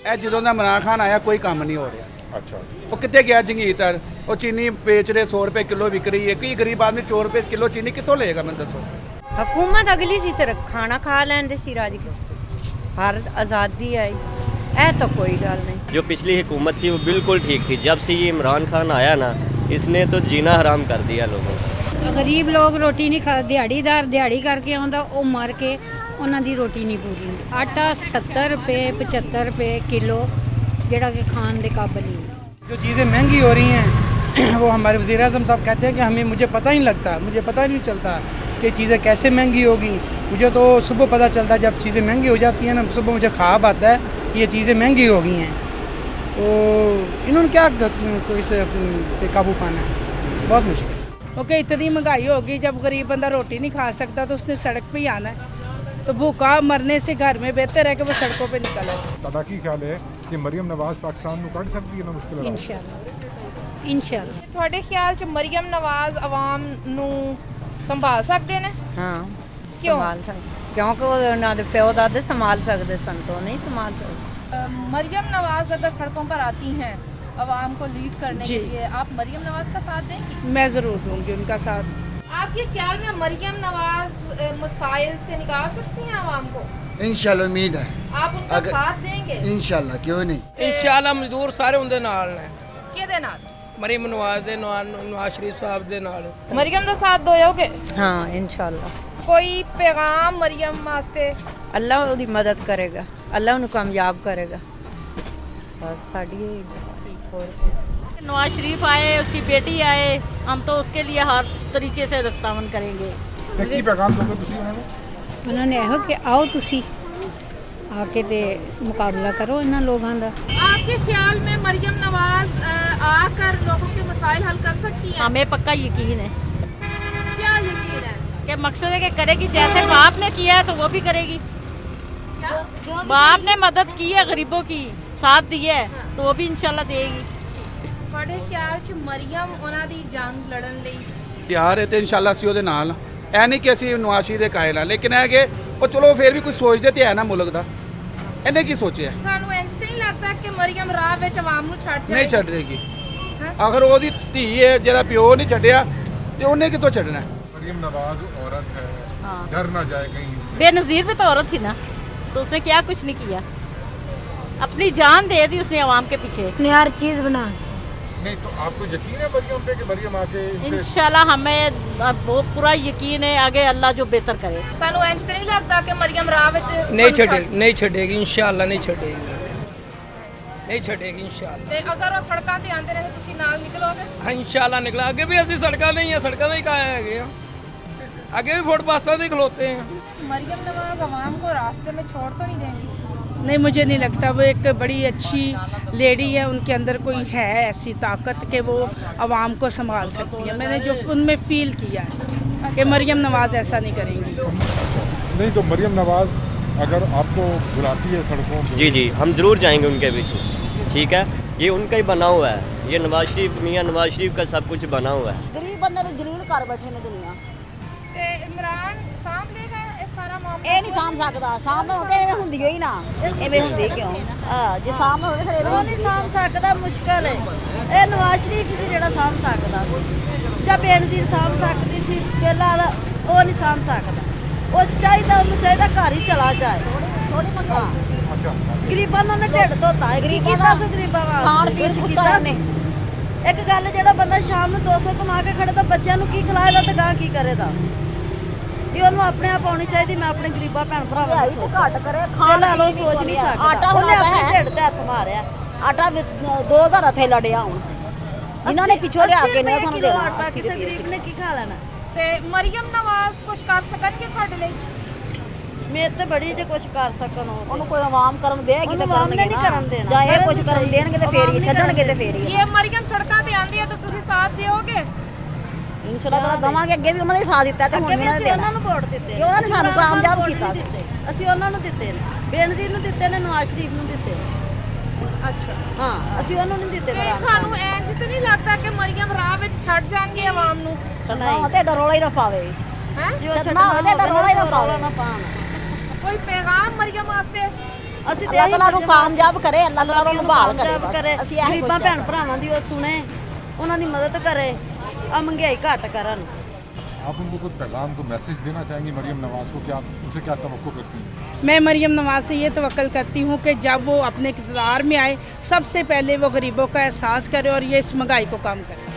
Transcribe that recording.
ਇਹ ਜਦੋਂ ਦਾ ਇਮਰਾਨ ਖਾਨ ਆਇਆ ਕੋਈ ਕੰਮ ਨਹੀਂ ਹੋ ਰਿਹਾ। अच्छा, ਉਹ ਕਿੱਥੇ ਗਿਆ ਜੰਗੀਰ? ਉਹ ਚੀਨੀ ਵੇਚ ਰਹੇ 100 ਰੁਪਏ ਕਿਲੋ ਵਿਕ ਰਹੀ ਹੈ। ਕੀ ਗਰੀਬ ਆਦਮੀ 4 ਰੁਪਏ ਕਿਲੋ ਚੀਨੀ ਕਿੱਥੋਂ ਲਏਗਾ? ਮੈਨੂੰ ਦੱਸੋ। ਹਕੂਮਤ ਅਗਲੀ ਸੀ ਤੇ ਖਾਣਾ ਖਾ ਲੈਂਦੇ ਸੀ ਰਾਜ ਕੇ। ਹਰ ਆਜ਼ਾਦੀ आई तो कोई गल नहीं। जो पिछली हुकूमत थी वो बिल्कुल ठीक थी। जब से ये इमरान खान आया ना, इसने तो जीना हराम कर दिया लोगों को। गरीब लोग रोटी नहीं खा, दिहाड़ीदार दिहाड़ी करके आंदा वो मर के उन्हां दी रोटी नहीं पूरी होंदी। आटा 70 रुपए 75 रुपए किलो जेड़ा कि खान दे काबिल नहीं है। जो चीज़ें महंगी हो रही हैं वो हमारे वज़ीर आज़म साहब कहते हैं कि मुझे पता नहीं लगता, मुझे पता नहीं चलता कि चीज़ें कैसे महंगी होगी। मुझे तो सुबह पता चलता है जब चीज़ें महंगी हो जाती हैं ना, सुबह मुझे ख्वाब आता है कि ये चीज़ें महंगी हो गई हैं। तो इन्होंने क्या इस पे काबू पाना है? बहुत मुश्किल। ओके, इतनी महंगाई होगी, जब गरीब बंदा रोटी नहीं खा सकता तो उसने सड़क पे ही आना है। तो भूखा मरने से घर में बेहतर है कि वो सड़कों पे निकले। ਤੁਹਾਡਾ ਕੀ ਖਿਆਲ ਹੈ ਕਿ ਮਰੀਮ ਨਵਾਜ਼ ਪਾਕਿਸਤਾਨ ਨੂੰ ਕੱਢ ਸਕਦੀ ਹੈ ਨਾ ਮੁਸ਼ਕਿਲ ਹਾਲਾਤ? इंशाल्लाह इंशाल्लाह। ਤੁਹਾਡੇ ਖਿਆਲ 'ਚ ਮਰੀਮ ਨਵਾਜ਼ ਆਵਾਮ ਨੂੰ ਸੰਭਾਲ ਸਕਦੇ ਨੇ? ਹਾਂ ਕਿਉਂ? ਸੰਭਾਲ ਸਕਦੇ ਕਿਉਂਕਿ ਉਹਨਾਂ ਦੇ ਪਿਓ ਦਾਦੇ ਸੰਭਾਲ ਸਕਦੇ ਸਨ ਤੋਂ नहीं संभाल सकते। मरियम नवाज अगर सड़कों पर आती हैं आवाम को लीड करने जी। के लिए, आप मरियम नवाज का साथ देंगी? मैं ज़रूर दूंगी उनका साथ। आपके ख्याल में मरियम नवाज मसाइल से निकाल सकती हैं आवाम को? इंशाल्लाह उम्मीद है। आप उनका साथ देंगे? इंशाल्लाह, क्यों नहीं। इंशाल्लाह मजदूर सारे उनके नाल ने। किहदे नाल? मरीम नवाज दे नाल, नवाज शरीफ साहब दे नाल। मरियम दा साथ दोगे? हाँ इंशाल्लाह। कोई पैगाम मरियम वास्ते? अल्लाह ਉਹਦੀ ਮਦਦ ਕਰੇਗਾ, ਅੱਲਾ ਉਹਨੂੰ ਕਾਮਯਾਬ ਕਰੇਗਾ। बस साड़ी और नवाज शरीफ आए, उसकी बेटी आए, हम तो उसके लिए हर तरीके से तावन करेंगे। ਤੇ ਕੀ ਪੈਗਾਮ ਦੋਗੇ ਤੁਸੀਂ ਉਹਨਾਂ ਨੂੰ? उन्होंने यहो कि आओ तुसी आके ते मुकाबला करो इन्हां लोगां दा। आपके ख्याल में मरियम नवाज आकर लोगों के मसाइल हल कर सकती हैं? हमें पक्का यकीन है। क्या यकीन है? कि मकसद है कि करेगी, जैसे बाप ने किया है तो वो भी करेगी। क्या? बाप ने मदद की है, गरीबों की साथ दिया है, तो वो भी इंशाल्लाह देगी। ਤੁਹਾਡੇ ਖਿਆਲ 'ਚ ਮਰੀਮ ਉਹਨਾਂ ਦੀ ਜੰਗ ਲੜਨ ਲਈ ਤਿਆਰ ਹੈ ਤੇ ਇਨਸ਼ਾਅੱਲਾ ਅਸੀਂ ਉਹਦੇ ਨਾਲ ਹਾਂ। ਇਹ ਨਹੀਂ ਕਿ ਅਸੀਂ ਨਵਾਸ਼ੀ ਦੇ ਕਾਇਲ ਹਾਂ, ਲੇਕਿਨ ਇਹ ਕਿ ਉਹ ਚਲੋ ਫਿਰ ਵੀ ਕੁਝ ਸੋਚਦੇ ਤੇ ਹੈ ਨਾ ਮੁਲਕ ਦਾ। ਇਹਨੇ ਕੀ ਸੋਚਿਆ? ਤੁਹਾਨੂੰ ਇੰਜ ਤੇ ਨਹੀਂ ਲੱਗਦਾ ਕਿ ਮਰੀਮ ਰਾਹ ਵਿੱਚ ਆਵਾਮ ਨੂੰ ਛੱਡ ਜਾਏਗੀ? ਨਹੀਂ ਛੱਡ ਦੇਗੀ। ਅਗਰ ਉਹਦੀ ਧੀ ਹੈ ਜਿਹਦਾ ਪਿਓ ਨਹੀਂ ਛੱਡਿਆ ਤੇ ਉਹਨੇ ਕਿੱਥੋਂ ਛੱਡਣਾ? मरीम नवाज औरत है, डर ना जाए कहीं से। बेनज़ीर भी तो औरत थी ना, तो उसने क्या कुछ नहीं किया, अपनी जान दे दी उसने आवाम के पीछे। अपनी हर चीज़ बना नहीं तो आपको यकीन है मरियम पे कि मरियम आके इनसे इंशाल्लाह हमें वो पूरा यकीन है, आगे अल्लाह जो बेहतर करे। ਤੁਹਾਨੂੰ ਇੰਜ ਤੇ ਨਹੀਂ ਲੱਗਦਾ ਕਿ ਮਰੀਮ ਰਾਹ ਵਿੱਚ नहीं छड़ेगी इंशाल्लाह, नहीं छड़ेगी, नहीं छड़ेगी इंशाल्लाह। ਤੇ ਅਗਰ ਉਹ ਸੜਕਾਂ ਤੇ ਆਂਦੇ ਰਹੇ ਤੁਸੀਂ ਨਾਲ ਨਿਕਲੋਗੇ? हाँ इंशाल्लाह निकला। अगे भी ऐसी सड़कें नहीं है, सड़कों में ही कहा है, आगे भी फुटपाथों में खलोते हैं। मरियम नवाज आवाम को रास्ते में छोड़ तो नहीं देंगी? नहीं, मुझे नहीं लगता। वो एक बड़ी अच्छी लेडी है, उनके अंदर कोई है ऐसी ताकत कि वो आवाम को संभाल सकती है। मैंने जो उनमें फ़ील किया है कि मरियम नवाज़ ऐसा नहीं करेंगी। नहीं तो मरियम नवाज अगर आपको बुलाती है सड़कों पे? जी जी, हम ज़रूर जाएंगे उनके पीछे। ठीक है, ये उनका ही बना हुआ है, ये नवाज शरीफ, मियाँ नवाज शरीफ का सब कुछ बना हुआ है। गरीब बंदे ਨੂੰ ਜਲੀਲ ਕਰ ਬੈਠੇ ਨੇ ਦੁਨੀਆ। ਤੇ ਇਮਰਾਨ ਸਾਂਭ ਲੇਗਾ ਇਹ ਸਾਰਾ ਮਾਮਲਾ? ਇਹ ਨਹੀਂ ਸਾਂਭ ਸਕਦਾ, ਸਾਂਭ ਹੁੰਦੇ ਐਵੇਂ ਹੁੰਦੀ ਹੋਈ ਨਾ, ਐਵੇਂ ਹੁੰਦੀ ਕਿਉਂ? ਜੇ ਸਾਂਭ ਹੋਵੇ ਫਿਰ ਐਵੇਂ नहीं सामभ सकदा, मुश्किल है। ਇਹ ਨਵਾਜ਼ ਸ਼ਰੀਫ ਸੀ ਜਿਹੜਾ ਸਾਂਭ ਸਕਦਾ ਸੀ, ਜਾਂ ਬੇਨਜ਼ੀਰ ਸਾਂਭ ਸਕਦੀ ਸੀ। ਫਿਲਹਾਲ ਉਹ ਨਹੀਂ ਸਾਂਭ ਸਕਦਾ। ਉਹ ਚਾਹੀਦਾ, ਉਹਨੂੰ ਚਾਹੀਦਾ ਘਰ ਹੀ ਚਲਾ ਜਾਏ। ਹਾਂ, ਗਰੀਬਾਂ ਦਾ ਉਹਨੇ ਢਿੱਡ ਧੋਤਾ ਹੈ। ਕੀ ਕੀਤਾ ਸੀ ਗਰੀਬਾਂ ਵਾਸਤੇ? ਕੁਛ ਕੀਤਾ ਸੀ? ਇੱਕ ਗੱਲ, ਜਿਹੜਾ ਬੰਦਾ ਸ਼ਾਮ ਨੂੰ 200 ਕਮਾ ਕੇ ਖੜੇ ਤਾਂ ਬੱਚਿਆਂ ਨੂੰ ਕੀ ਖਿਲਾਏਗਾ ਤੇ ਗਾਂ ਕੀ ਕਰੇਗਾ? ਇਹ ਉਹਨੂੰ ਆਪਣੇ ਆਪ ਆਉਣੀ ਚਾਹੀਦੀ। ਮੈਂ ਆਪਣੇ ਗਰੀਬਾਂ ਭੈਣ ਭਰਾਵਾਂ ਦੀ ਸੋਚ ਘੱਟ ਕਰੇ, ਫਿਲਹਾਲ ਉਹ ਸੋਚ ਨਹੀਂ ਸਕਦਾ। ਉਹਨੇ ਆਪਣੇ ਢਿੱਡ ਤੇ ਹੱਥ ਮਾਰਿਆ। ਆਟਾ 2000 ਇੱਥੇ ਲੜਿਆ ਹੁਣ, ਜਿਨ੍ਹਾਂ ਨੇ ਪਿੱਛੋਂ ਲਿਆ ਕੇ ਨੇ ਤੁਹਾਨੂੰ ਦੇਣਾ। ਆਟਾ ਕਿਸੇ ਗਰੀਬ ਨੇ ਕੀ ਖਾ ਲੈਣਾ? ਤੇ ਮਰੀਮ ਨਵਾਜ਼ ਕੁਝ ਕਰ ਸਕਣਗੇ ਤੁਹਾਡੇ ਲਈ? ਮੇਰੇ ਤੇ ਬੜੀ ਜੇ ਕੁਝ ਕਰ ਸਕਣ ਉਹ ਉਹਨੂੰ ਕੋਈ ਆਵਾਮ ਕਰਨ ਦੇਗੀ ਤੇ ਕਰਨਗੇ, ਨਹੀਂ ਕਰਨ ਦੇਣਾ। ਜਾਂ ਇਹ ਕੁਝ ਕਰਨ ਦੇਣਗੇ ਤੇ ਫੇਰ ਹੀ ਛੱਡਣਗੇ ਤੇ ਫੇਰ ਹੀ। ਇਹ ਮਰੀਮ ਸੜਕਾਂ ਤੇ ਆਂਦੀ ਹੈ ਤਾਂ ਤੁਸੀਂ ਸਾਥ ਦਿਓਗੇ? ਇਨਸ਼ਾਅੱਲਾ ਦਵਾਂਗੇ। ਅੱਗੇ ਵੀ ਉਹਨਾਂ ਨੇ ਸਾਥ ਦਿੱਤਾ ਤੇ ਹੁਣ ਵੀ ਅਸੀਂ ਉਹਨਾਂ ਨੂੰ ਵੋਟ ਦਿੱਤੇ ਨੇ। ਉਹਨਾਂ ਨੇ ਸਾਨੂੰ ਕਾਮਯਾਬ ਵੋਟ ਕੀਤਾ। ਨਹੀਂ ਦਿੱਤੇ, ਅਸੀਂ ਉਹਨਾਂ ਨੂੰ ਦਿੱਤੇ ਨੇ। ਬੇਨਜ਼ੀਰ ਨੂੰ ਦਿੱਤੇ ਨੇ, ਨਵਾਜ਼ ਸ਼ਰੀਫ ਨੂੰ ਦਿੱਤੇ ਨੇ। ਅੱਛਾ, ਹਾਂ, ਅਸੀਂ ਉਹਨਾਂ ਨੂੰ ਦਿੱਤੇ। ਤੇ ਤੁਹਾਨੂੰ ਇੰਜ ਤੇ ਨਹੀਂ ਲੱਗਦਾ ਕਿ ਮਰੀਮ ਰਾਹ ਵਿੱਚ ਛੱਡ ਜਾਣਗੇ ਆਵਾਮ ਨੂੰ? ਨਹੀਂ ਤੇ ਡਰੋਲਾ ਹੀ ਨਾ ਪਾਵੇ ਹੈ ਜੇ ਉਹ ਛੱਡਣਾ ਹੋਵੇ ਤਾਂ ਰੌਲਾ ਨਾ ਪਾਉਣ। ਕੋਈ ਪੈਗਾਮ ਮਰੀਮ ਵਾਸਤੇ? ਅਸੀਂ अल्लाह ताला नु कामयाब करे, अल्लाह ताला नु बहाल करे, ਕਾਮਯਾਬ ਕਰੇ ਅਸੀਂ ਇਹ ਗਰੀਬਾਂ ਭੈਣ ਭਰਾਵਾਂ ਦੀ ਉਹ ਸੁਣੇ, ਉਹਨਾਂ ਦੀ ਮਦਦ ਕਰੇ, ਆ ਮਹਿੰਗਾਈ ਘੱਟ ਕਰਨ। आप उनको कुछ पैगाम को मैसेज देना चाहेंगी मरियम नवाज को, क्या उनसे क्या तवक्को करती हैं? मैं मरियम नवाज से ये तवक्ल करती हूँ कि जब वो अपने इक़्तिदार में आए सबसे पहले वो गरीबों का एहसास करे और ये इस महंगाई को कम करे।